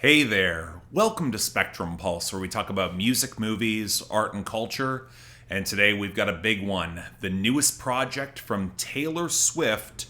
Hey there, welcome to Spectrum Pulse, where we talk about music, movies, art, and culture. And today we've got a big one, the newest project from Taylor Swift,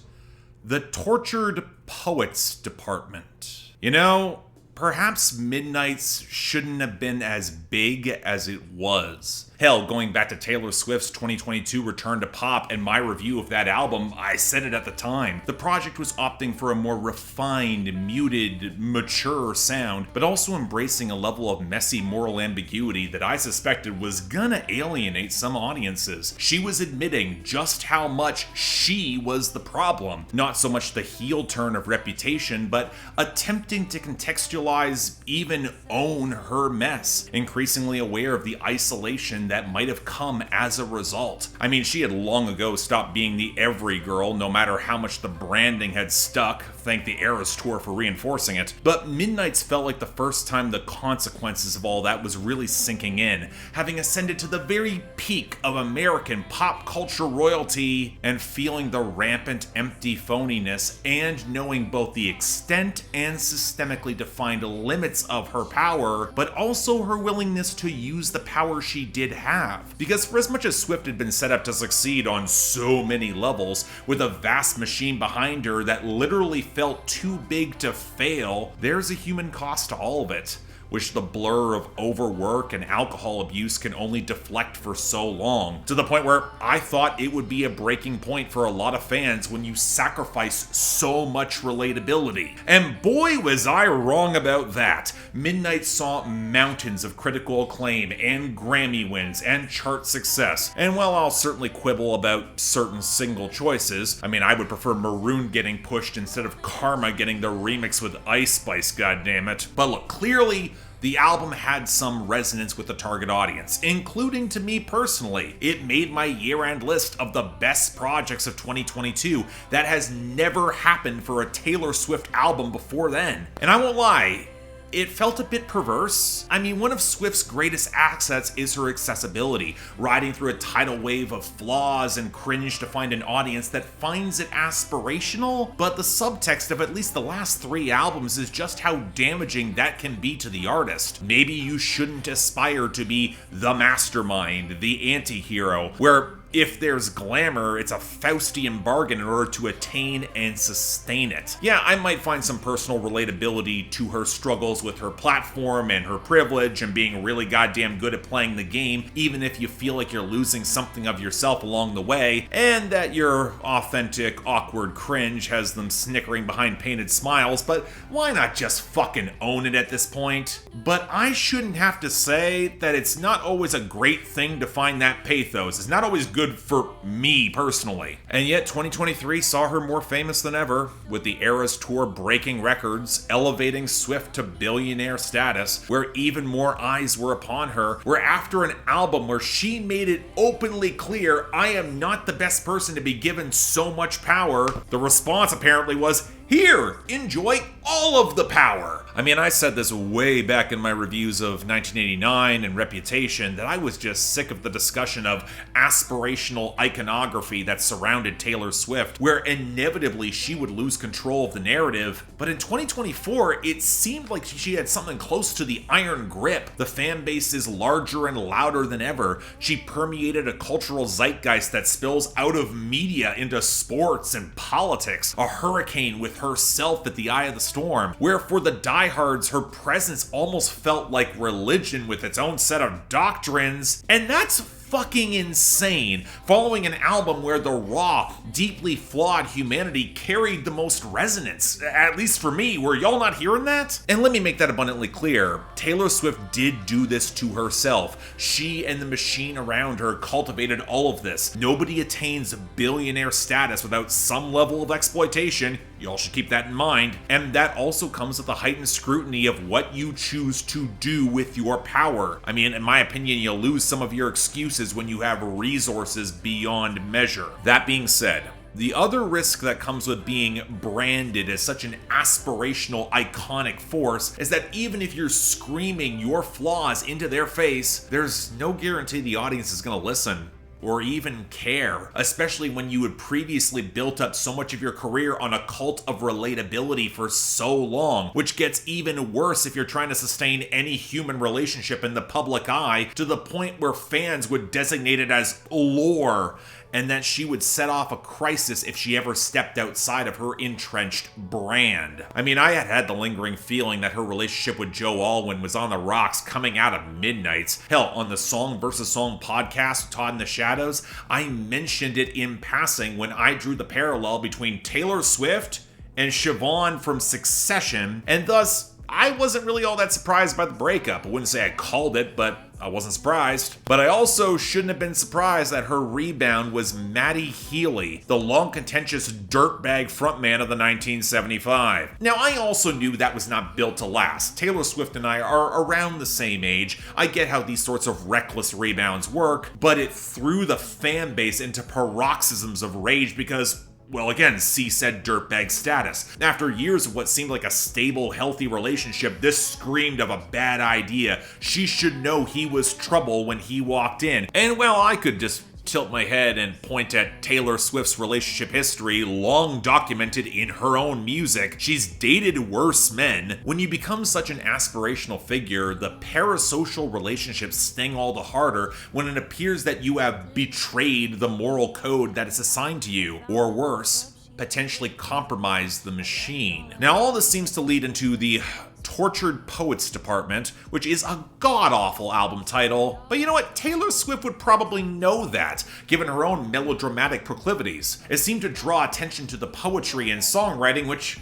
the Tortured Poets Department. You know, perhaps Midnight's shouldn't have been as big as it was. Hell, going back to Taylor Swift's 2022 return to pop and my review of that album, I said it at the time. The project was opting for a more refined, muted, mature sound, but also embracing a level of messy moral ambiguity that I suspected was gonna alienate some audiences. She was admitting just how much she was the problem. Not so much the heel turn of Reputation, but attempting to contextualize, even own her mess, increasingly aware of the isolation that might have come as a result. I mean, she had long ago stopped being the every girl, no matter how much the branding had stuck, thank the Eras Tour for reinforcing it. But Midnight's felt like the first time the consequences of all that was really sinking in, having ascended to the very peak of American pop culture royalty and feeling the rampant empty phoniness and knowing both the extent and systemically defined limits of her power, but also her willingness to use the power she did have. Because for as much as Swift had been set up to succeed on so many levels, with a vast machine behind her that literally felt too big to fail, there's a human cost to all of it, which the blur of overwork and alcohol abuse can only deflect for so long, to the point where I thought it would be a breaking point for a lot of fans when you sacrifice so much relatability. And boy was I wrong about that. Midnight saw mountains of critical acclaim and Grammy wins and chart success, and while I'll certainly quibble about certain single choices, I mean, I would prefer Maroon getting pushed instead of Karma getting the remix with Ice Spice, goddammit. But look, clearly the album had some resonance with the target audience, including to me personally. It made my year-end list of the best projects of 2022. That has never happened for a Taylor Swift album before then. And I won't lie, it felt a bit perverse. I mean, one of Swift's greatest assets is her accessibility, riding through a tidal wave of flaws and cringe to find an audience that finds it aspirational, but the subtext of at least the last 3 albums is just how damaging that can be to the artist. Maybe you shouldn't aspire to be the mastermind, the anti-hero, where if there's glamour, it's a Faustian bargain in order to attain and sustain it. Yeah, I might find some personal relatability to her struggles with her platform and her privilege and being really goddamn good at playing the game, even if you feel like you're losing something of yourself along the way, and that your authentic, awkward cringe has them snickering behind painted smiles, but why not just fucking own it at this point? But I shouldn't have to say that it's not always a great thing to find that pathos. It's not always good for me personally. And yet 2023 saw her more famous than ever, with the Eras Tour breaking records, elevating Swift to billionaire status, where even more eyes were upon her, where after an album where she made it openly clear, I am not the best person to be given so much power, the response apparently was, here, enjoy all of the power. I mean, I said this way back in my reviews of 1989 and Reputation that I was just sick of the discussion of aspirational iconography that surrounded Taylor Swift, where inevitably she would lose control of the narrative. But in 2024, it seemed like she had something close to the iron grip. The fan base is larger and louder than ever. She permeated a cultural zeitgeist that spills out of media into sports and politics, a hurricane with herself at the eye of the storm, where for the diehards her presence almost felt like religion with its own set of doctrines, and that's fucking insane, following an album where the raw, deeply flawed humanity carried the most resonance, at least for me. Were y'all not hearing that? And let me make that abundantly clear, Taylor Swift did do this to herself. She and the machine around her cultivated all of this. Nobody attains billionaire status without some level of exploitation. Y'all should keep that in mind. And that also comes with a heightened scrutiny of what you choose to do with your power. I mean, in my opinion, you'll lose some of your excuses when you have resources beyond measure. That being said, the other risk that comes with being branded as such an aspirational, iconic force is that even if you're screaming your flaws into their face, there's no guarantee the audience is going to listen. or even care, especially when you had previously built up so much of your career on a cult of relatability for so long, which gets even worse if you're trying to sustain any human relationship in the public eye, to the point where fans would designate it as lore, and that she would set off a crisis if she ever stepped outside of her entrenched brand. I mean, I had the lingering feeling that her relationship with Joe Alwyn was on the rocks coming out of Midnights. Hell, on the Song vs. Song podcast, Todd in the Shadows, I mentioned it in passing when I drew the parallel between Taylor Swift and Siobhan from Succession, and thus, I wasn't really all that surprised by the breakup. I wouldn't say I called it, but I wasn't surprised. But I also shouldn't have been surprised that her rebound was Matty Healy, the long contentious dirtbag frontman of the 1975. Now, I also knew that was not built to last. Taylor Swift and I are around the same age. I get how these sorts of reckless rebounds work, but it threw the fan base into paroxysms of rage because, well, again, see said dirtbag status. After years of what seemed like a stable, healthy relationship, this screamed of a bad idea. She should know he was trouble when he walked in. And well, I could just tilt my head and point at Taylor Swift's relationship history, long documented in her own music. She's dated worse men. When you become such an aspirational figure, the parasocial relationships sting all the harder when it appears that you have betrayed the moral code that is assigned to you, or worse, potentially compromised the machine. Now, all this seems to lead into the Tortured Poets Department, which is a god-awful album title. But you know what? Taylor Swift would probably know that, given her own melodramatic proclivities. It seemed to draw attention to the poetry and songwriting, which,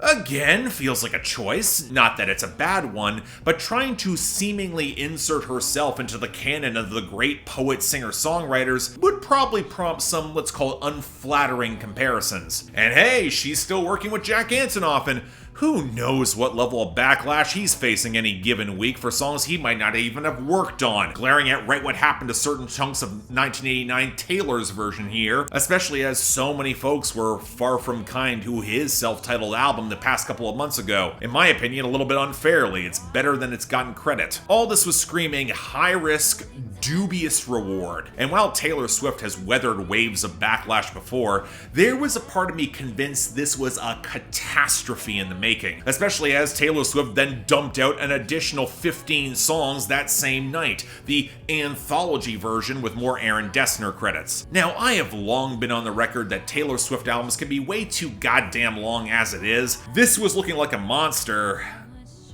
again, feels like a choice. Not that it's a bad one, but trying to seemingly insert herself into the canon of the great poet, singer, songwriters would probably prompt some, let's call it, unflattering comparisons. And hey, she's still working with Jack Antonoff, and who knows what level of backlash he's facing any given week for songs he might not even have worked on, glaring at right what happened to certain chunks of 1989 Taylor's version here, especially as so many folks were far from kind to his self-titled album the past couple of months ago. In my opinion, a little bit unfairly. It's better than it's gotten credit. All this was screaming high risk, dubious reward. And while Taylor Swift has weathered waves of backlash before, there was a part of me convinced this was a catastrophe in the making, especially as Taylor Swift then dumped out an additional 15 songs that same night, the Anthology version with more Aaron Dessner credits. Now, I have long been on the record that Taylor Swift albums can be way too goddamn long as it is. This was looking like a monster.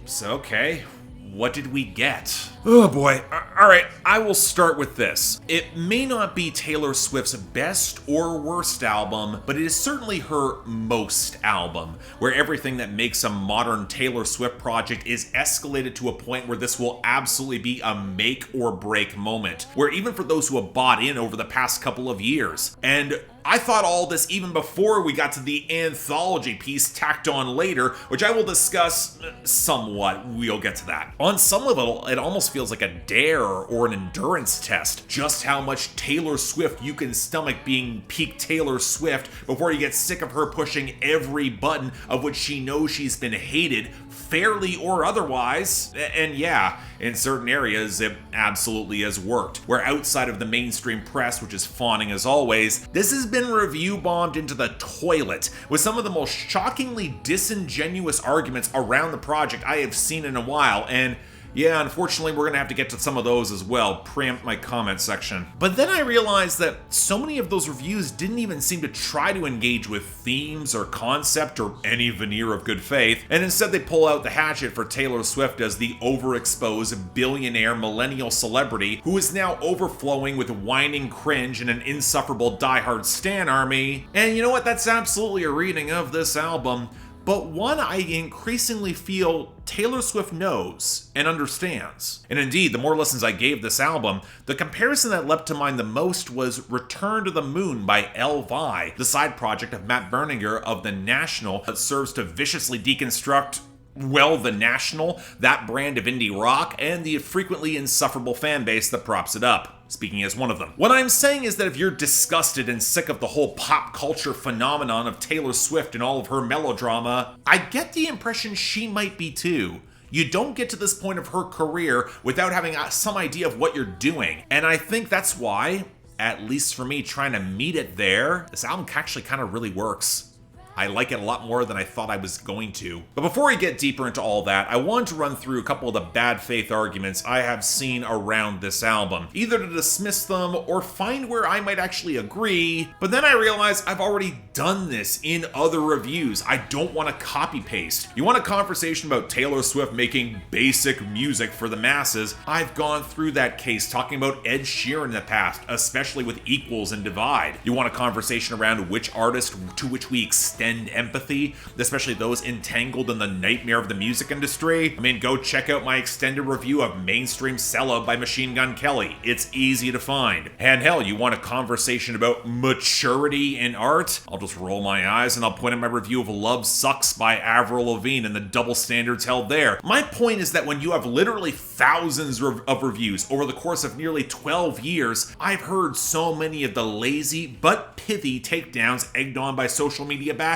So, okay, what did we get? Oh boy. Alright, I will start with this. It may not be Taylor Swift's best or worst album, but it is certainly her most album, where everything that makes a modern Taylor Swift project is escalated to a point where this will absolutely be a make or break moment, where even for those who have bought in over the past couple of years, and I thought all this even before we got to the Anthology piece tacked on later, which I will discuss somewhat. We'll get to that. On some level, it almost feels like a dare or an endurance test. Just how much Taylor Swift you can stomach being peak Taylor Swift before you get sick of her pushing every button of which she knows she's been hated, fairly or otherwise. And yeah, in certain areas, it absolutely has worked. Where outside of the mainstream press, which is fawning as always, this has been review bombed into the toilet with some of the most shockingly disingenuous arguments around the project I have seen in a while, and yeah, unfortunately, we're gonna have to get to some of those as well, preempt my comment section. But then I realized that so many of those reviews didn't even seem to try to engage with themes or concept or any veneer of good faith, and instead they pull out the hatchet for Taylor Swift as the overexposed billionaire millennial celebrity who is now overflowing with whining cringe and an insufferable diehard stan army. And you know what? That's absolutely a reading of this album, but one I increasingly feel Taylor Swift knows and understands. And indeed, the more listens I gave this album, the comparison that leapt to mind the most was Return to the Moon by Elvi, the side project of Matt Berninger of The National that serves to viciously deconstruct, well, The National, that brand of indie rock, and the frequently insufferable fan base that props it up. Speaking as one of them. What I'm saying is that if you're disgusted and sick of the whole pop culture phenomenon of Taylor Swift and all of her melodrama, I get the impression she might be too. You don't get to this point of her career without having some idea of what you're doing. And I think that's why, at least for me, trying to meet it there, this album actually kind of really works. I like it a lot more than I thought I was going to. But before we get deeper into all that, I wanted to run through a couple of the bad faith arguments I have seen around this album, either to dismiss them or find where I might actually agree, but then I realized I've already done this in other reviews. I don't want to copy paste. You want a conversation about Taylor Swift making basic music for the masses? I've gone through that case talking about Ed Sheeran in the past, especially with Equals and Divide. You want a conversation around which artist to which we extend empathy, especially those entangled in the nightmare of the music industry? I mean, go check out my extended review of Mainstream Sellout by Machine Gun Kelly. It's easy to find. And hell, you want a conversation about maturity in art? I'll just roll my eyes and I'll point at my review of Love Sucks by Avril Lavigne and the double standards held there. My point is that when you have literally thousands of reviews over the course of nearly 12 years, I've heard so many of the lazy but pithy takedowns egged on by social media backlash.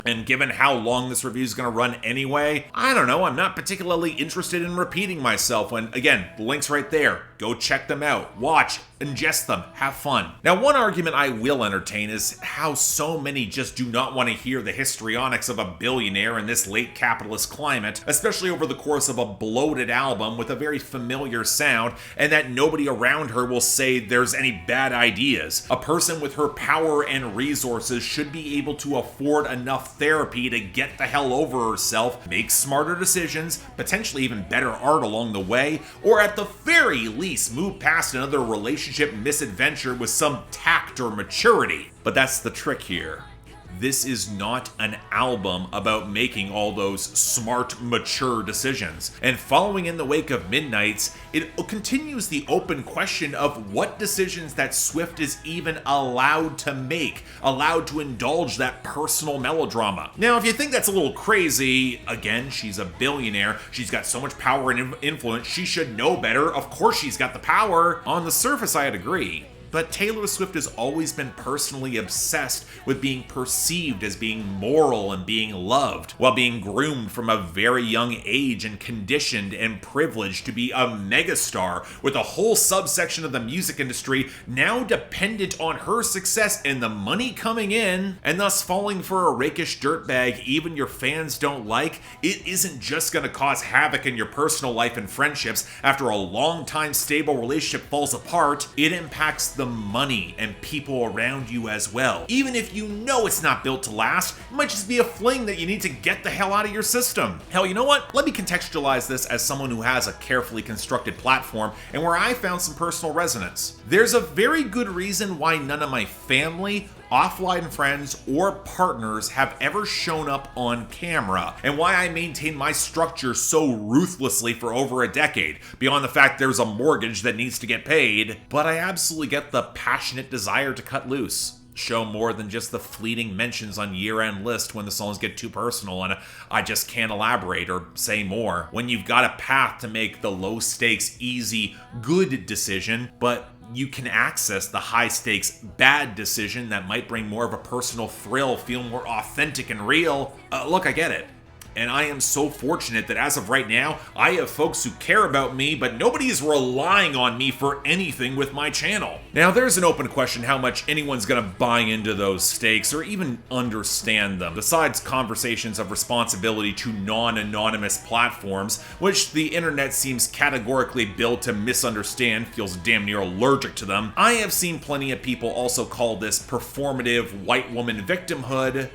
And given how long this review is going to run anyway, I don't know, I'm not particularly interested in repeating myself when, again, the link's right there. Go check them out, watch, ingest them, have fun. Now, one argument I will entertain is how so many just do not want to hear the histrionics of a billionaire in this late capitalist climate, especially over the course of a bloated album with a very familiar sound, and that nobody around her will say there's any bad ideas. A person with her power and resources should be able to afford enough therapy to get the hell over herself, make smarter decisions, potentially even better art along the way, or at the very least move past another relationship misadventure with some tact or maturity. But that's the trick here. This is not an album about making all those smart, mature decisions. And following in the wake of Midnight's, it continues the open question of what decisions that Swift is even allowed to make, allowed to indulge that personal melodrama. Now, if you think that's a little crazy, again, she's a billionaire, she's got so much power and influence, she should know better, of course she's got the power. On the surface, I'd agree. But Taylor Swift has always been personally obsessed with being perceived as being moral and being loved, while being groomed from a very young age and conditioned and privileged to be a megastar, with a whole subsection of the music industry now dependent on her success and the money coming in, and thus falling for a rakish dirtbag even your fans don't like. It isn't just going to cause havoc in your personal life and friendships after a long-time stable relationship falls apart. It impacts the money and people around you as well. Even if you know it's not built to last, it might just be a fling that you need to get the hell out of your system. Hell, you know what? Let me contextualize this as someone who has a carefully constructed platform and where I found some personal resonance. There's a very good reason why none of my family, offline friends, or partners have ever shown up on camera, and why I maintain my structure so ruthlessly for over a decade, beyond the fact there's a mortgage that needs to get paid. But I absolutely get the passionate desire to cut loose, show more than just the fleeting mentions on year-end list when the songs get too personal and I just can't elaborate or say more. When you've got a path to make the low-stakes, easy, good decision, but you can access the high-stakes, bad decision that might bring more of a personal thrill, feel more authentic and real. Look, I get it. And I am so fortunate that as of right now, I have folks who care about me, but nobody is relying on me for anything with my channel. Now, there's an open question how much anyone's gonna buy into those stakes or even understand them, besides conversations of responsibility to non-anonymous platforms, which the internet seems categorically built to misunderstand, feels damn near allergic to them. I have seen plenty of people also call this performative white woman victimhood,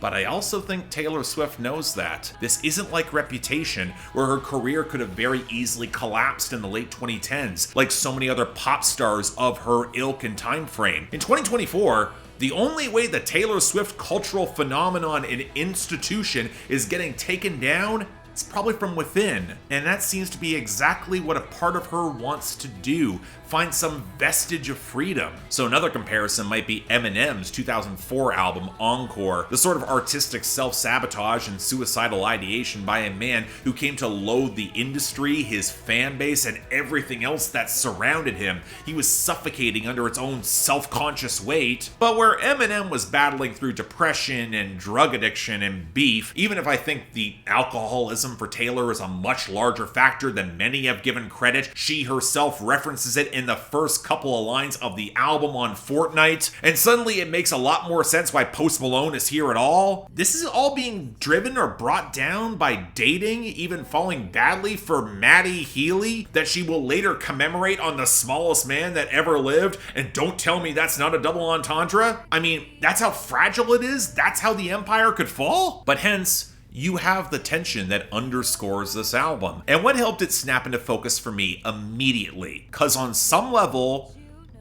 but I also think Taylor Swift knows that. This isn't like Reputation, where her career could have very easily collapsed in the late 2010s, like so many other pop stars of her ilk and time frame. In 2024, the only way the Taylor Swift cultural phenomenon and institution is getting taken down, it's probably from within, and that seems to be exactly what a part of her wants to do, find some vestige of freedom. So another comparison might be Eminem's 2004 album, Encore, the sort of artistic self-sabotage and suicidal ideation by a man who came to loathe the industry, his fan base, and everything else that surrounded him. He was suffocating under its own self-conscious weight. But where Eminem was battling through depression and drug addiction and beef, even if I think the alcoholism symbolism for Taylor is a much larger factor than many have given credit. She herself references it in the first couple of lines of the album on Fortnight, and suddenly it makes a lot more sense why Post Malone is here at all. This is all being driven or brought down by dating, even falling badly for Maddie Healy, that she will later commemorate on the smallest man that ever lived, and don't tell me that's not a double entendre. I mean, that's how fragile it is? That's how the empire could fall? But hence, you have the tension that underscores this album. And what helped it snap into focus for me immediately? Because on some level,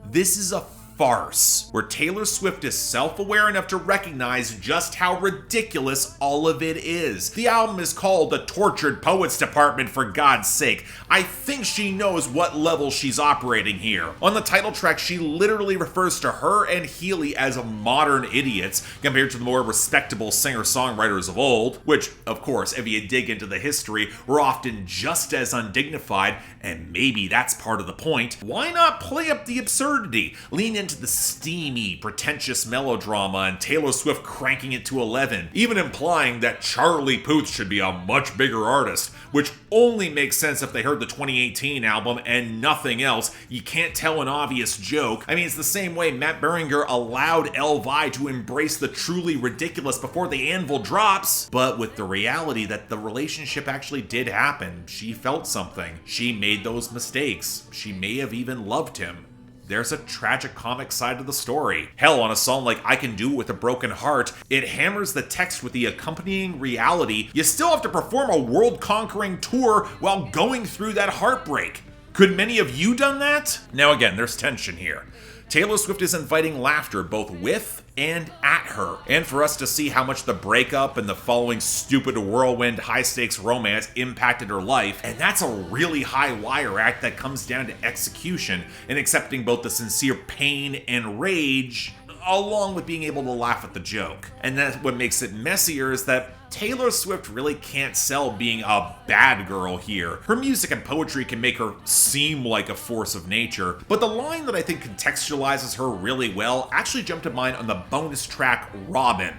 this is a farce, where Taylor Swift is self-aware enough to recognize just how ridiculous all of it is. The album is called The Tortured Poets Department, for God's sake. I think she knows what level she's operating here. On the title track, she literally refers to her and Healy as modern idiots, compared to the more respectable singer-songwriters of old, which, of course, if you dig into the history, were often just as undignified, and maybe that's part of the point. Why not play up the absurdity? Lean into the steamy, pretentious melodrama and Taylor Swift cranking it to 11, even implying that Charlie Puth should be a much bigger artist, which only makes sense if they heard the 2018 album and nothing else. You can't tell an obvious joke. I mean, it's the same way Matt Berringer allowed Elvi to embrace the truly ridiculous before the anvil drops, but with the reality that the relationship actually did happen. She felt something. She made those mistakes. She may have even loved him. There's a tragic comic side to the story. Hell, on a song like I Can Do It With a Broken Heart, it hammers the text with the accompanying reality. You still have to perform a world-conquering tour while going through that heartbreak. Could many of you done that? Now again, there's tension here. Taylor Swift is inviting laughter both with and at her, and for us to see how much the breakup and the following stupid whirlwind high-stakes romance impacted her life, and that's a really high wire act that comes down to execution and accepting both the sincere pain and rage, along with being able to laugh at the joke. And that's what makes it messier, is that Taylor Swift really can't sell being a bad girl here. Her music and poetry can make her seem like a force of nature, but the line that I think contextualizes her really well actually jumped to mind on the bonus track Robin.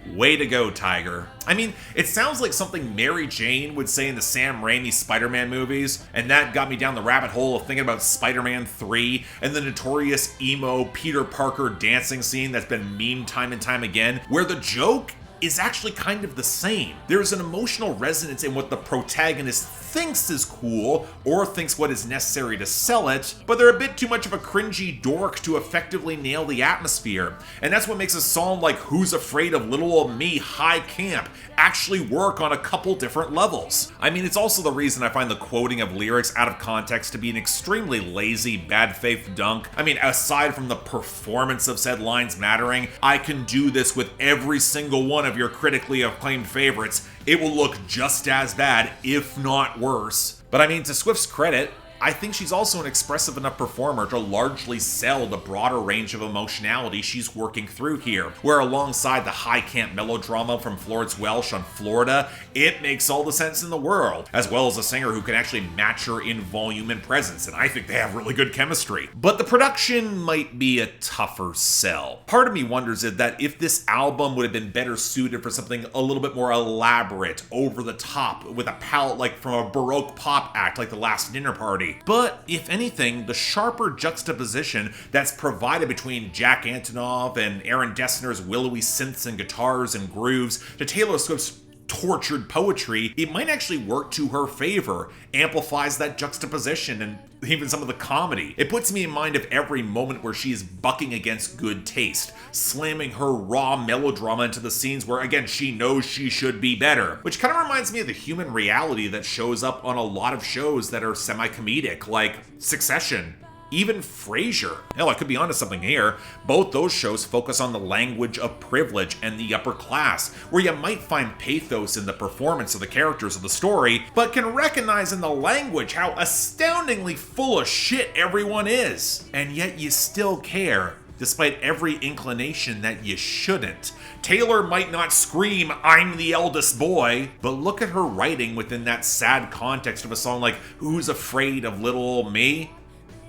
Way to go, Tiger. I mean, it sounds like something Mary Jane would say in the Sam Raimi Spider-Man movies, and that got me down the rabbit hole of thinking about Spider-Man 3 and the notorious emo Peter Parker dancing scene that's been memed time and time again, where the joke is actually kind of the same. There's an emotional resonance in what the protagonist thinks is cool or thinks what is necessary to sell it, but they're a bit too much of a cringy dork to effectively nail the atmosphere. And that's what makes a song like Who's Afraid of Little Old Me high camp actually work on a couple different levels. I mean, it's also the reason I find the quoting of lyrics out of context to be an extremely lazy, bad faith dunk. I mean, aside from the performance of said lines mattering, I can do this with every single one of your critically acclaimed favorites. It will look just as bad, if not worse. But I mean, to Swift's credit, I think she's also an expressive enough performer to largely sell the broader range of emotionality she's working through here, where alongside the high camp melodrama from Florence Welch on Florida, it makes all the sense in the world, as well as a singer who can actually match her in volume and presence, and I think they have really good chemistry. But the production might be a tougher sell. Part of me wonders that if this album would have been better suited for something a little bit more elaborate, over the top, with a palette like from a Baroque pop act like The Last Dinner Party. But, if anything, the sharper juxtaposition that's provided between Jack Antonoff and Aaron Dessner's willowy synths and guitars and grooves to Taylor Swift's tortured poetry, it might actually work to her favor, amplifies that juxtaposition and even some of the comedy. It puts me in mind of every moment where she's bucking against good taste, slamming her raw melodrama into the scenes where, again, she knows she should be better, which kind of reminds me of the human reality that shows up on a lot of shows that are semi-comedic, like Succession. Even Frasier. Hell, I could be onto something here. Both those shows focus on the language of privilege and the upper class, where you might find pathos in the performance of the characters of the story, but can recognize in the language how astoundingly full of shit everyone is. And yet you still care, despite every inclination that you shouldn't. Taylor might not scream, "I'm the eldest boy," but look at her writing within that sad context of a song like Who's Afraid of Little Old Me?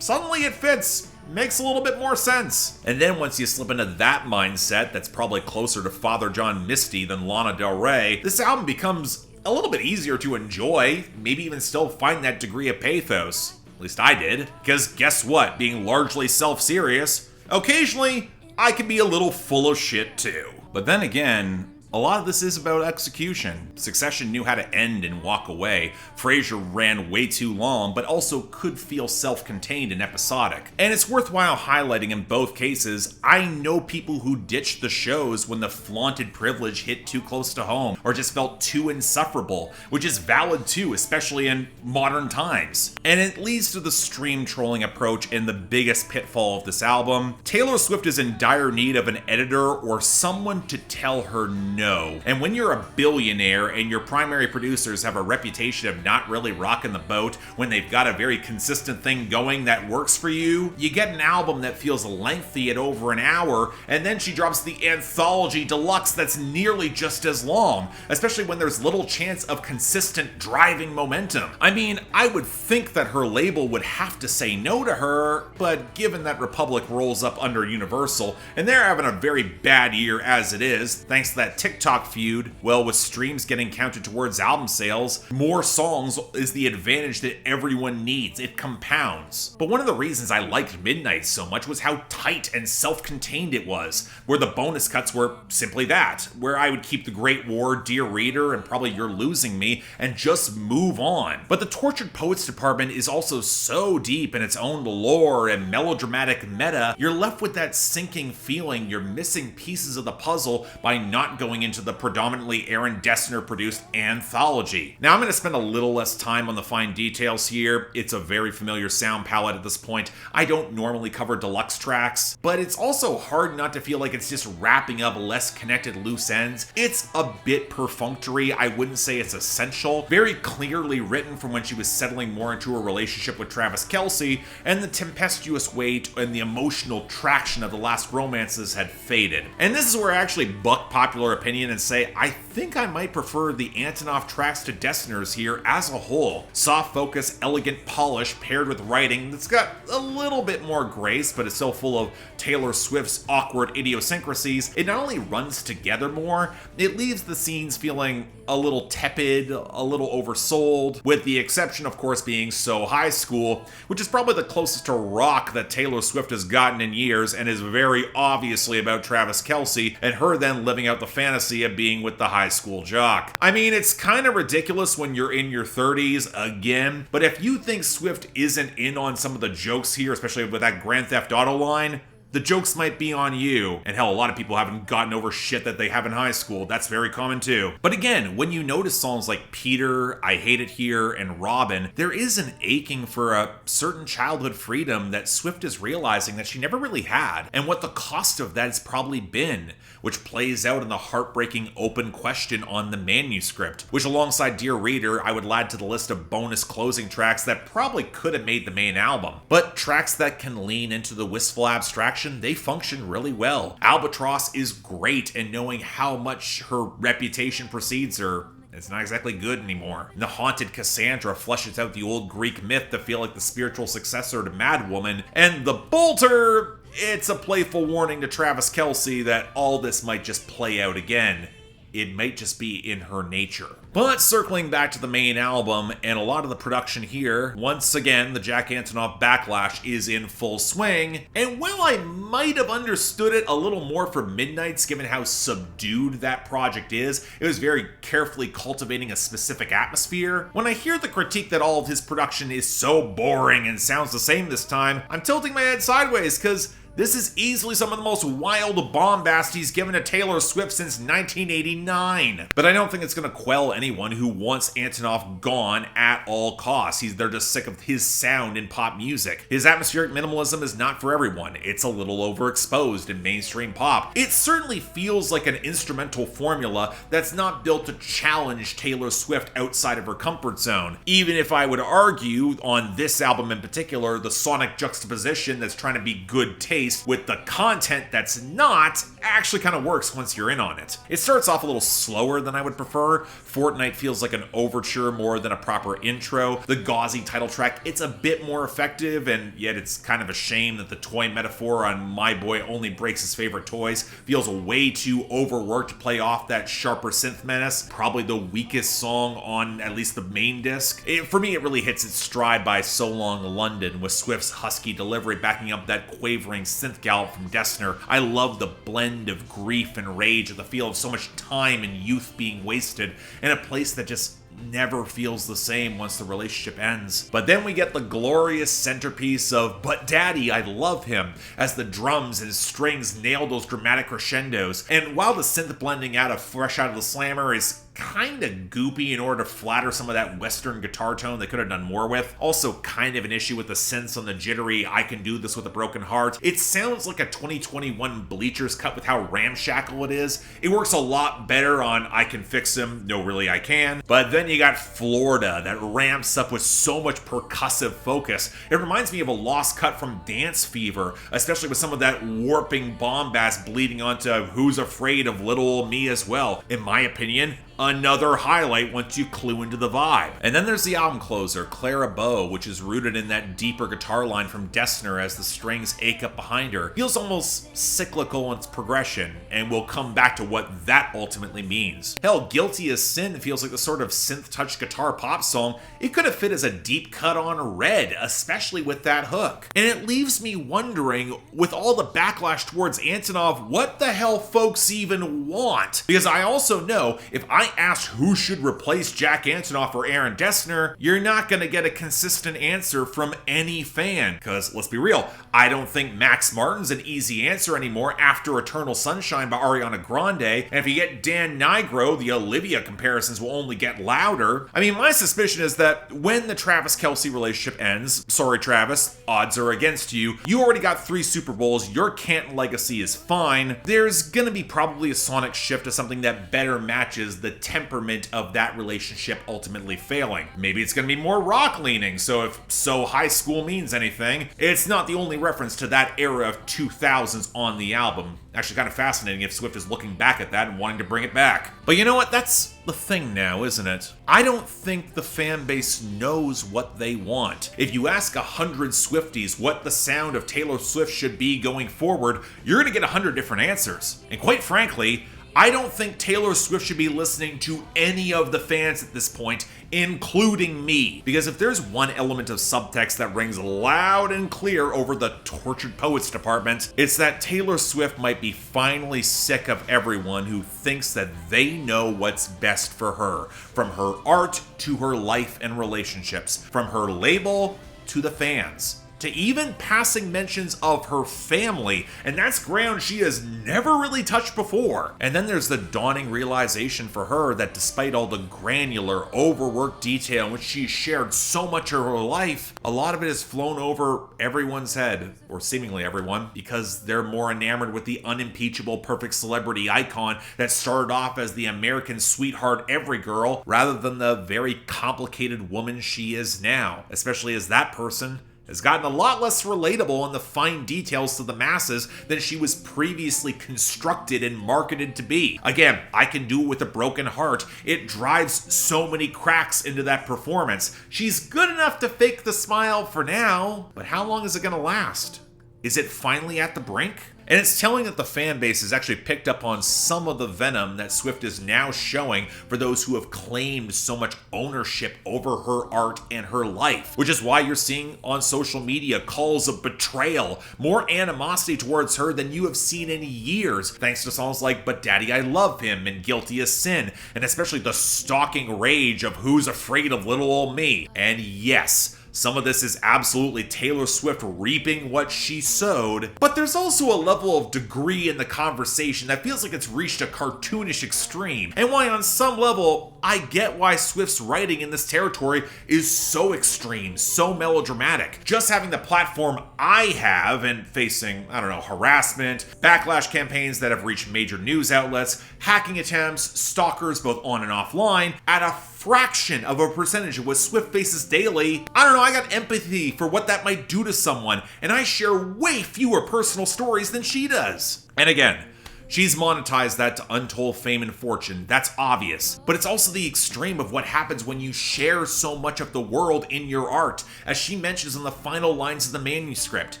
Suddenly it fits, makes a little bit more sense. And then once you slip into that mindset that's probably closer to Father John Misty than Lana Del Rey, this album becomes a little bit easier to enjoy, maybe even still find that degree of pathos. At least I did. Because guess what? Being largely self-serious, occasionally I can be a little full of shit too. But then again, a lot of this is about execution. Succession knew how to end and walk away. Frasier ran way too long, but also could feel self-contained and episodic. And it's worthwhile highlighting in both cases, I know people who ditched the shows when the flaunted privilege hit too close to home, or just felt too insufferable, which is valid too, especially in modern times. And it leads to the stream trolling approach and the biggest pitfall of this album. Taylor Swift is in dire need of an editor or someone to tell her no. And when you're a billionaire and your primary producers have a reputation of not really rocking the boat when they've got a very consistent thing going that works for you, you get an album that feels lengthy at over an hour, and then she drops the Anthology Deluxe that's nearly just as long, especially when there's little chance of consistent driving momentum. I mean, I would think that her label would have to say no to her, but given that Republic rolls up under Universal, and they're having a very bad year as it is, thanks to that TikTok feud, well, with streams getting counted towards album sales, more songs is the advantage that everyone needs. It compounds. But one of the reasons I liked Midnight so much was how tight and self-contained it was, where the bonus cuts were simply that, where I would keep The Great War, Dear Reader, and probably You're Losing Me, and just move on. But the Tortured Poets department is also so deep in its own lore and melodramatic meta, you're left with that sinking feeling you're missing pieces of the puzzle by not going into the predominantly Aaron Dessner produced Anthology. Now I'm going to spend a little less time on the fine details here. It's a very familiar sound palette at this point. I don't normally cover deluxe tracks, but it's also hard not to feel like it's just wrapping up less connected loose ends. It's a bit perfunctory. I wouldn't say it's essential. Very clearly written from when she was settling more into a relationship with Travis Kelce, and the tempestuous weight and the emotional traction of the last romances had faded. And this is where I actually buck popular opinion and say I think I might prefer the Antonoff tracks to Dessner's here as a whole. Soft focus, elegant polish paired with writing that's got a little bit more grace, but is still full of Taylor Swift's awkward idiosyncrasies. It not only runs together more, it leaves the scenes feeling a little tepid, a little oversold, with the exception of course being So High School, which is probably the closest to rock that Taylor Swift has gotten in years and is very obviously about Travis Kelce and her then living out the fantasy of being with the high school jock. I mean, it's kind of ridiculous when you're in your 30s again, but if you think Swift isn't in on some of the jokes here, especially with that Grand Theft Auto line, the jokes might be on you. And hell, a lot of people haven't gotten over shit that they have in high school. That's very common too. But again, when you notice songs like Peter, I Hate It Here, and Robin, there is an aching for a certain childhood freedom that Swift is realizing that she never really had, and what the cost of that has probably been, which plays out in the heartbreaking open question on the Manuscript, which alongside Dear Reader, I would add to the list of bonus closing tracks that probably could have made the main album. But tracks that can lean into the wistful abstraction, they function really well. Albatross is great, and knowing how much her reputation precedes her, it's not exactly good anymore. The haunted Cassandra fleshes out the old Greek myth to feel like the spiritual successor to Madwoman, and the Bolter, it's a playful warning to Travis Kelce that all this might just play out again. It might just be in her nature. But circling back to the main album and a lot of the production here, once again, the Jack Antonoff backlash is in full swing. And while I might have understood it a little more for Midnight's, given how subdued that project is, it was very carefully cultivating a specific atmosphere. When I hear the critique that all of his production is so boring and sounds the same this time, I'm tilting my head sideways, because this is easily some of the most wild bombast he's given to Taylor Swift since 1989. But I don't think it's going to quell anyone who wants Antonoff gone at all costs. They're just sick of his sound in pop music. His atmospheric minimalism is not for everyone. It's a little overexposed in mainstream pop. It certainly feels like an instrumental formula that's not built to challenge Taylor Swift outside of her comfort zone. Even if I would argue, on this album in particular, the sonic juxtaposition that's trying to be good taste paced with the content that's not actually kind of works once you're in on it. It starts off a little slower than I would prefer. Fortnight feels like an overture more than a proper intro. The gauzy title track, it's a bit more effective, and yet it's kind of a shame that the toy metaphor on My Boy Only Breaks His Favorite Toys feels way too overworked to play off that sharper synth menace. Probably the weakest song on at least the main disc. For me, it really hits its stride by So Long London, with Swift's husky delivery backing up that quavering synth gallop from Dessner. I love the blend of grief and rage at the feel of so much time and youth being wasted in a place that just never feels the same once the relationship ends. But then we get the glorious centerpiece of But Daddy, I Love Him, as the drums and strings nail those dramatic crescendos. And while the synth blending fresh out of the slammer is kind of goopy in order to flatter some of that Western guitar tone they could have done more with. Also kind of an issue with the synths on the jittery I Can Do This With a Broken Heart. It sounds like a 2021 Bleachers cut with how ramshackle it is. It works a lot better on I Can Fix Him, No Really I Can. But then you got Florida that ramps up with so much percussive focus. It reminds me of a lost cut from Dance Fever, especially with some of that warping bombast bleeding onto Who's Afraid of Little Old Me as well. In my opinion, another highlight once you clue into the vibe. And then there's the album closer, Clara, which is rooted in that deeper guitar line from Dessner as the strings ache up behind her. Feels almost cyclical in its progression, and we'll come back to what that ultimately means. Hell, Guilty as Sin feels like the sort of synth-touched guitar pop song it could have fit as a deep cut on Red, especially with that hook. And it leaves me wondering, with all the backlash towards Antonov, what the hell folks even want? Because I also know if I ask who should replace Jack Antonoff or Aaron Dessner, you're not going to get a consistent answer from any fan. Because let's be real, I don't think Max Martin's an easy answer anymore after Eternal Sunshine by Ariana Grande. And if you get Dan Nigro, the Olivia comparisons will only get louder. I mean, my suspicion is that when the Travis Kelce relationship ends, sorry Travis, odds are against you. You already got 3 Super Bowls, your Canton legacy is fine. There's gonna be probably a sonic shift to something that better matches the temperament of that relationship ultimately failing. Maybe it's gonna be more rock leaning, so if So High School means anything, it's not the only reference to that era of 2000s on the album. Actually kind of fascinating if Swift is looking back at that and wanting to bring it back. But you know what? That's the thing now, isn't it? I don't think the fan base knows what they want. If you ask 100 Swifties what the sound of Taylor Swift should be going forward, you're gonna get 100 different answers. And quite frankly, I don't think Taylor Swift should be listening to any of the fans at this point, including me. Because if there's one element of subtext that rings loud and clear over the tortured poets department, it's that Taylor Swift might be finally sick of everyone who thinks that they know what's best for her. From her art to her life and relationships. From her label to the fans. To even passing mentions of her family, and that's ground she has never really touched before. And then there's the dawning realization for her that despite all the granular, overworked detail in which she's shared so much of her life, a lot of it has flown over everyone's head, or seemingly everyone, because they're more enamored with the unimpeachable perfect celebrity icon that started off as the American sweetheart every girl, rather than the very complicated woman she is now, especially as that person has gotten a lot less relatable in the fine details to the masses than she was previously constructed and marketed to be. Again, I Can Do It With a Broken Heart. It drives so many cracks into that performance. She's good enough to fake the smile for now, but how long is it gonna last? Is it finally at the brink? And it's telling that the fan base has actually picked up on some of the venom that Swift is now showing for those who have claimed so much ownership over her art and her life. Which is why you're seeing on social media calls of betrayal, more animosity towards her than you have seen in years, thanks to songs like But Daddy I Love Him and Guilty as Sin, and especially the stalking rage of Who's Afraid of Little Old Me. And yes, some of this is absolutely Taylor Swift reaping what she sowed, but there's also a level of degree in the conversation that feels like it's reached a cartoonish extreme, and why on some level, I get why Swift's writing in this territory is so extreme, so melodramatic. Just having the platform I have and facing, harassment, backlash campaigns that have reached major news outlets, hacking attempts, stalkers both on and offline, at a fraction of a percentage of what Swift faces daily, I don't know, I got empathy for what that might do to someone, and I share way fewer personal stories than she does. And again, she's monetized that to untold fame and fortune, that's obvious. But it's also the extreme of what happens when you share so much of the world in your art. As she mentions in the final lines of the manuscript,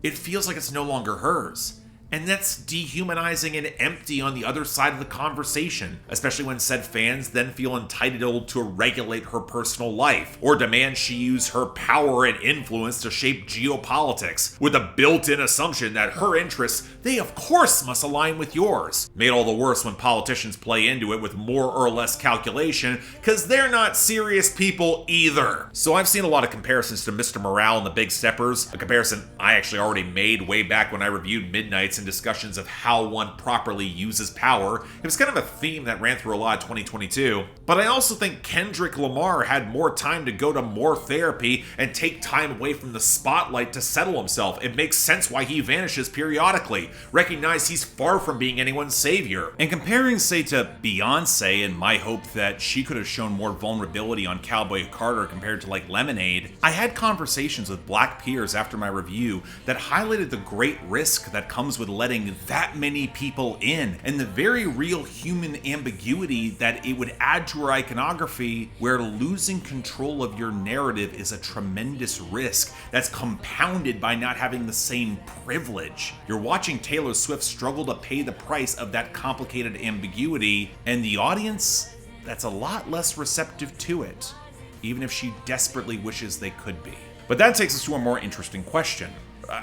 it feels like it's no longer hers. And that's dehumanizing and empty on the other side of the conversation, especially when said fans then feel entitled to regulate her personal life, or demand she use her power and influence to shape geopolitics, with a built-in assumption that her interests, they of course must align with yours. Made all the worse when politicians play into it with more or less calculation, cause they're not serious people either. So I've seen a lot of comparisons to Mr. Morale and the Big Steppers, a comparison I actually already made way back when I reviewed Midnights and discussions of how one properly uses power. It was kind of a theme that ran through a lot of 2022. But I also think Kendrick Lamar had more time to go to more therapy and take time away from the spotlight to settle himself. It makes sense why he vanishes periodically. Recognize he's far from being anyone's savior. And comparing, say, to Beyonce and my hope that she could have shown more vulnerability on Cowboy Carter compared to like Lemonade, I had conversations with black peers after my review that highlighted the great risk that comes with letting that many people in, and the very real human ambiguity that it would add to her iconography, where losing control of your narrative is a tremendous risk that's compounded by not having the same privilege. You're watching Taylor Swift struggle to pay the price of that complicated ambiguity, and the audience that's a lot less receptive to it, even if she desperately wishes they could be. But that takes us to a more interesting question.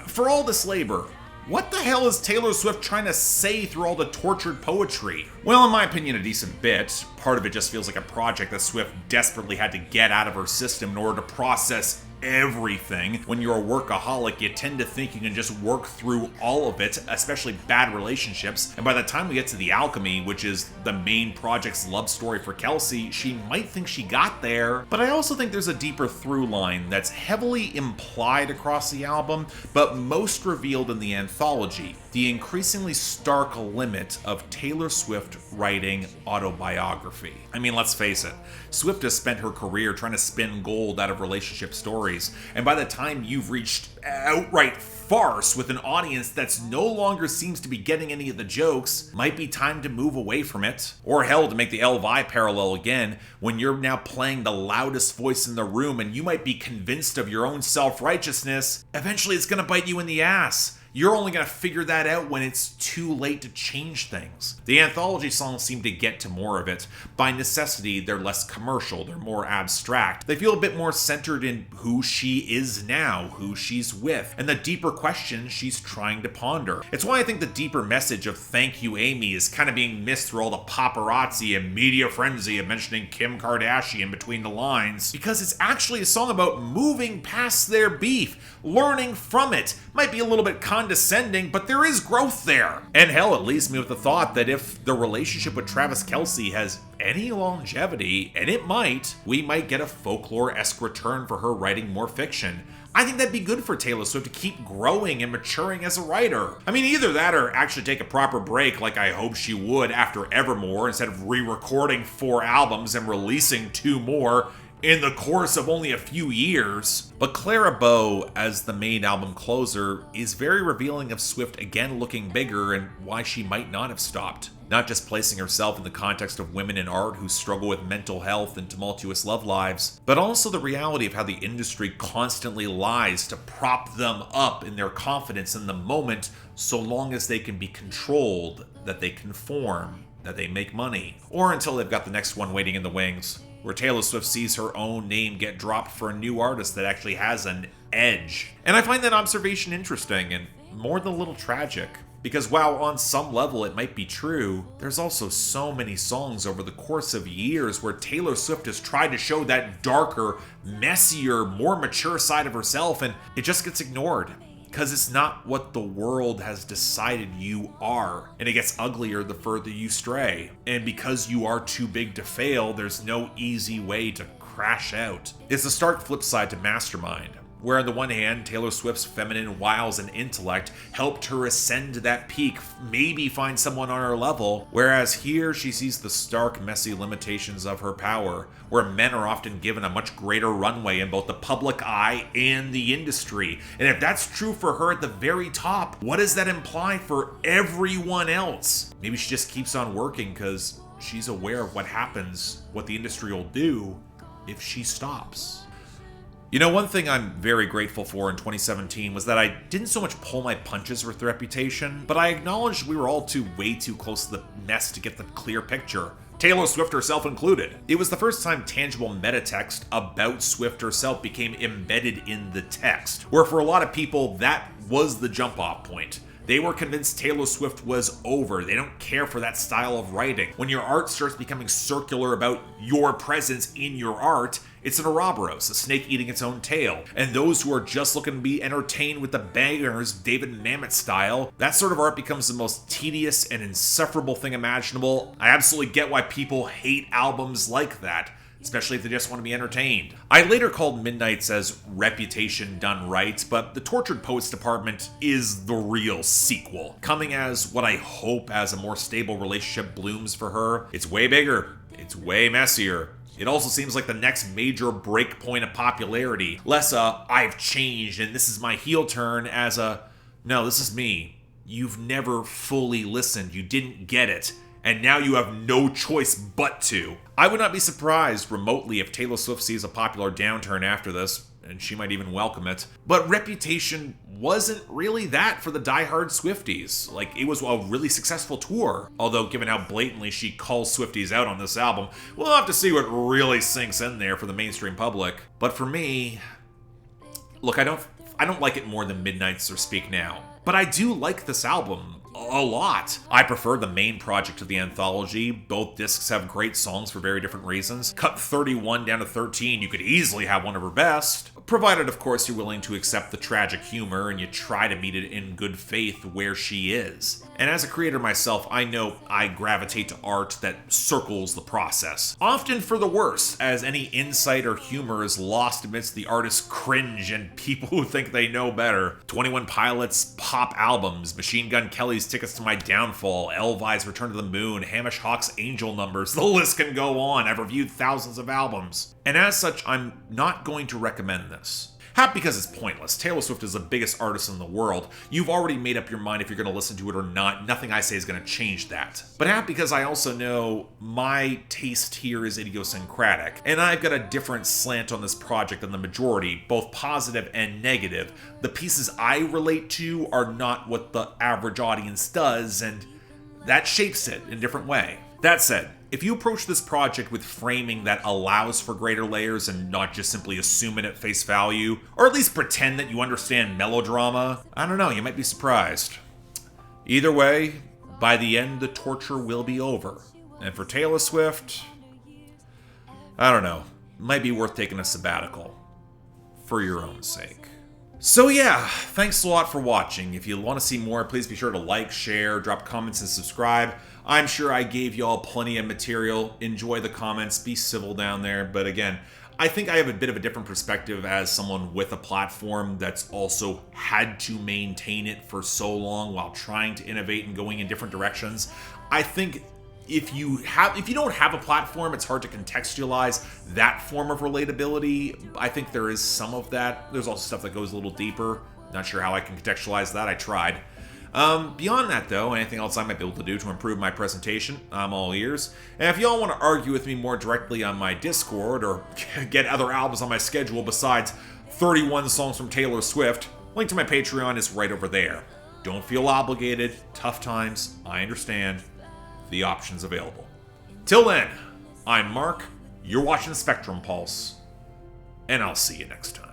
For all this labor, what the hell is Taylor Swift trying to say through all the tortured poetry? Well, in my opinion, a decent bit. Part of it just feels like a project that Swift desperately had to get out of her system in order to process everything. When you're a workaholic, you tend to think you can just work through all of it, especially bad relationships. And by the time we get to the Alchemy, which is the main project's love story for Kelsey, she might think she got there. But I also think there's a deeper through line that's heavily implied across the album, but most revealed in the Anthology. The increasingly stark limit of Taylor Swift writing autobiography. I mean, let's face it, Swift has spent her career trying to spin gold out of relationship stories, and by the time you've reached outright farce with an audience that's no longer seems to be getting any of the jokes, might be time to move away from it. Or hell, to make the Elvi parallel again, when you're now playing the loudest voice in the room and you might be convinced of your own self-righteousness, eventually it's gonna bite you in the ass. You're only going to figure that out when it's too late to change things. The Anthology songs seem to get to more of it. By necessity, they're less commercial, they're more abstract. They feel a bit more centered in who she is now, who she's with, and the deeper questions she's trying to ponder. It's why I think the deeper message of Thank You, aIMee is kind of being missed through all the paparazzi and media frenzy of mentioning Kim Kardashian between the lines, because it's actually a song about moving past their beef, learning from it. Might be a little bit condescending, but there is growth there. And hell, it leaves me with the thought that if the relationship with Travis Kelce has any longevity, and it might, we might get a folklore-esque return for her writing more fiction. I think that'd be good for Taylor Swift to keep growing and maturing as a writer. I mean, either that or actually take a proper break like I hope she would after Evermore, instead of re-recording 4 albums and releasing 2 more in the course of only a few years. But Clara Bow, as the main album closer, is very revealing of Swift again looking bigger and why she might not have stopped. Not just placing herself in the context of women in art who struggle with mental health and tumultuous love lives, but also the reality of how the industry constantly lies to prop them up in their confidence in the moment, so long as they can be controlled, that they conform, that they make money, or until they've got the next one waiting in the wings, where Taylor Swift sees her own name get dropped for a new artist that actually has an edge. And I find that observation interesting and more than a little tragic. Because while on some level it might be true, there's also so many songs over the course of years where Taylor Swift has tried to show that darker, messier, more mature side of herself, and it just gets ignored. Because it's not what the world has decided you are, and it gets uglier the further you stray. And because you are too big to fail, there's no easy way to crash out. It's the stark flip side to Mastermind. Where on the one hand, Taylor Swift's feminine wiles and intellect helped her ascend to that peak, maybe find someone on her level, whereas here she sees the stark, messy limitations of her power, where men are often given a much greater runway in both the public eye and the industry. And if that's true for her at the very top, what does that imply for everyone else? Maybe she just keeps on working because she's aware of what happens, what the industry will do if she stops. You know, one thing I'm very grateful for in 2017 was that I didn't so much pull my punches with Reputation, but I acknowledged we were all way too close to the mess to get the clear picture. Taylor Swift herself included. It was the first time tangible metatext about Swift herself became embedded in the text, where for a lot of people, that was the jump-off point. They were convinced Taylor Swift was over. They don't care for that style of writing. When your art starts becoming circular about your presence in your art, it's an Ouroboros, a snake eating its own tail. And those who are just looking to be entertained with the bangers, David Mamet style, that sort of art becomes the most tedious and insufferable thing imaginable. I absolutely get why people hate albums like that, especially if they just want to be entertained. I later called Midnight's as Reputation done right, but the Tortured Poets Department is the real sequel, coming as what I hope as a more stable relationship blooms for her. It's way bigger, it's way messier. It also seems like the next major break point of popularity. Less I've changed and this is my heel turn as no, this is me. You've never fully listened, you didn't get it, and now you have no choice but to. I would not be surprised remotely if Taylor Swift sees a popular downturn after this, and she might even welcome it. But Reputation wasn't really that for the diehard Swifties. Like, it was a really successful tour. Although, given how blatantly she calls Swifties out on this album, we'll have to see what really sinks in there for the mainstream public. But for me, look, I don't like it more than Midnight's or Speak Now. But I do like this album a lot. I prefer the main project of the Anthology. Both discs have great songs for very different reasons. Cut 31 down to 13, you could easily have one of her best. Provided, of course, you're willing to accept the tragic humor and you try to meet it in good faith where she is. And as a creator myself, I know I gravitate to art that circles the process. Often for the worse, as any insight or humor is lost amidst the artist's cringe and people who think they know better. 21 Pilots' pop albums, Machine Gun Kelly's Tickets to My Downfall, Elvi's Return to the Moon, Hamish Hawk's Angel Numbers, the list can go on. I've reviewed thousands of albums. And as such, I'm not going to recommend this. Half because it's pointless. Taylor Swift is the biggest artist in the world. You've already made up your mind if you're going to listen to it or not. Nothing I say is going to change that. But half because I also know my taste here is idiosyncratic, and I've got a different slant on this project than the majority, both positive and negative. The pieces I relate to are not what the average audience does, and that shapes it in a different way. That said, if you approach this project with framing that allows for greater layers and not just simply assume it at face value, or at least pretend that you understand melodrama, I don't know, you might be surprised. Either way, by the end, the torture will be over. And for Taylor Swift, I don't know, it might be worth taking a sabbatical. For your own sake. So yeah, thanks a lot for watching. If you want to see more, please be sure to like, share, drop comments, and subscribe. I'm sure I gave y'all plenty of material. Enjoy the comments, be civil down there. But again, I think I have a bit of a different perspective as someone with a platform that's also had to maintain it for so long while trying to innovate and going in different directions. I think if you don't have a platform, it's hard to contextualize that form of relatability. I think there is some of that. There's also stuff that goes a little deeper. Not sure how I can contextualize that. I tried. Beyond that, though, anything else I might be able to do to improve my presentation, I'm all ears. And if y'all want to argue with me more directly on my Discord or get other albums on my schedule besides 31 songs from Taylor Swift, link to my Patreon is right over there. Don't feel obligated. Tough times. I understand. The options available. Till then, I'm Mark, you're watching Spectrum Pulse, and I'll see you next time.